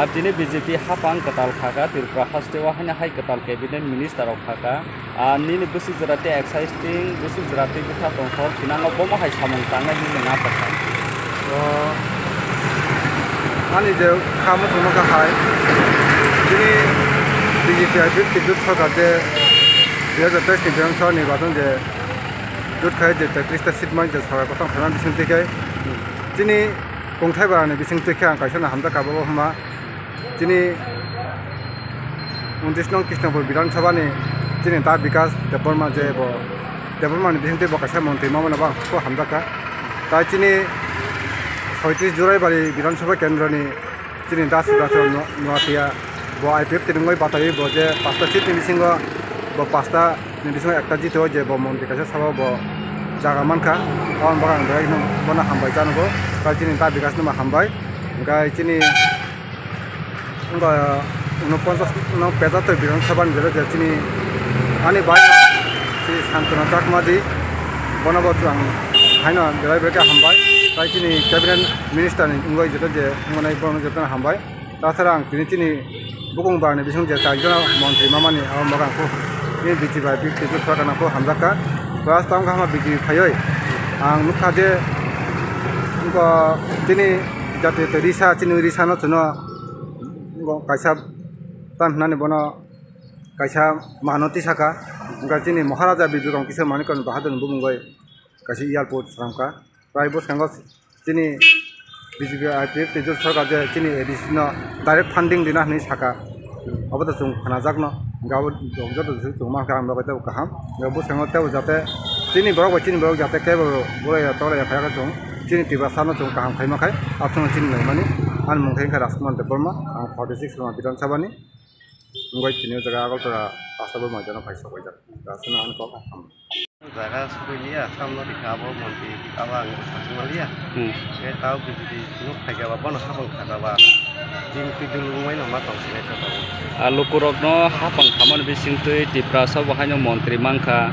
Dini BJP hapang ketal khaga Tripura hastewa haina hai ketal cabinet minister of khaga nini busi jerate existing busi jerate bukha tongkhor tinango bomo hai samung tanga ni na pakha ani je khamu thuma ka hai dini BJP ajut kidut thaka je 2023 ni jang sa nirbachan je jut khai je 33 seat man je sara kotang thana bising teke dini kongthai barani bising teke ang kaisana hamda kababo hama dini 29 nong Krishnapur Bidhan Sabha ni dini ta Vikas Deparma je bo Deparma ni bising te bo kaisa mantri mamana ba ko hamda ka ta dini 36 Julai bari Bidhan Sabha kendra ni dini da sudasyo nuatia bo IPF tinungoi batari bo je pasta seat ni bisingo bo pasta ni bisingo ekta jito je bo mantri kaisa sabha bo jaga manka on bagang dai no bona hambai janogo ta dini ta Vikas numa hambai ga dini Enggak, 49 Bidhan Sabha ni jere jini ani bai si Santana Chakmaji bonabot ang haina jere beka hambai tai dini cabinet minister ni ungoi jere je ngonai bono jere hambai ta sarang dini bukung bang ni bisung je ta jona mantri mamani aw magang ko ni BJP bai BJP thakana ko hamjaka class tam ka hama BJP phayoi ang nukha je ko dini jate risa chini risa no chuno kaisa tan nani bono kaisa mahanoti saka gajini maharaja bibikam kisar manikon bahadur bumungoi kaisi airport samka private kangos chini BJP IPF tejul sarkar je chini additional direct funding dina ni saka abada chung khanajakno gawo jogjoto chung ma kam bagata kaham gawo sangote jate chini borok jate kebo boya tore phaya chung chini tibasano chung kaham khaima khai apsong chini naimani an mungkhain kha Rajkumar Deparma ang 46 lama Bidhan Sabha ni ngoi tini jaga agoltora pastabur majana phaisa hoijak dasuna an ko kham jaga sulia samno dikabo monti awang sasumalia e tau BJP nuk thagaba bon hapang khagaba jimti dulungmai no ma tongsine ta lukurokno hapang khaman bisingtui Tripura Sabha haino mantri mangkha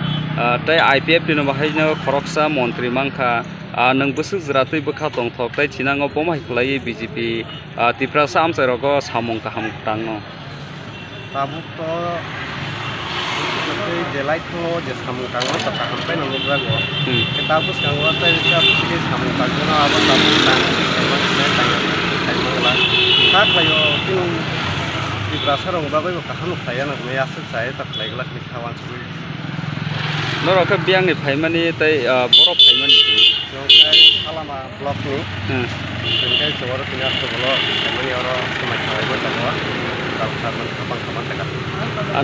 tai IPF dino bahaino khoroksa mantri mangkha nang busuk jeratui bukha tongthok tai chinango bomai khlai BJP Tripura samsairoko samung kaham tangno tabuk to jelai tho je samung tangno ta kaham pai nang brago ke tabus kangwa tai sa sigi samung tangno abo tabuk tang ma ne tang ai mangla ta khayo tinung Tripura sarong bagoi kaham khaya na me asu sai ta khlaigla ni khawan sui norok biang ni phaimani tai borok phaimani alama blok ni sehingga jawara punya sebelum kami orang semacam itu semua kalau sarman kapan teka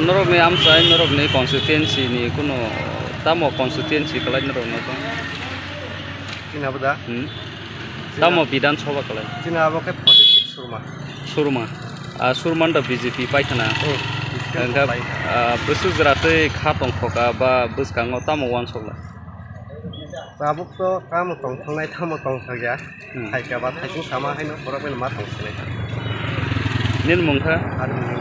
norok ni amsai norok ni constituency ni kuno tamo constituency kalai norok no Cina beda tamo Bidhan Sabha kalai Cina apa ke 46 surma surman da BJP paithana engka busu jeratui khatong thoka ba buskango tamo wan sogla tabuk to kamu tongthongnai thamo tongthagya thaika ba thaiking sama haino borok ma tongsine nin mungkha ar mung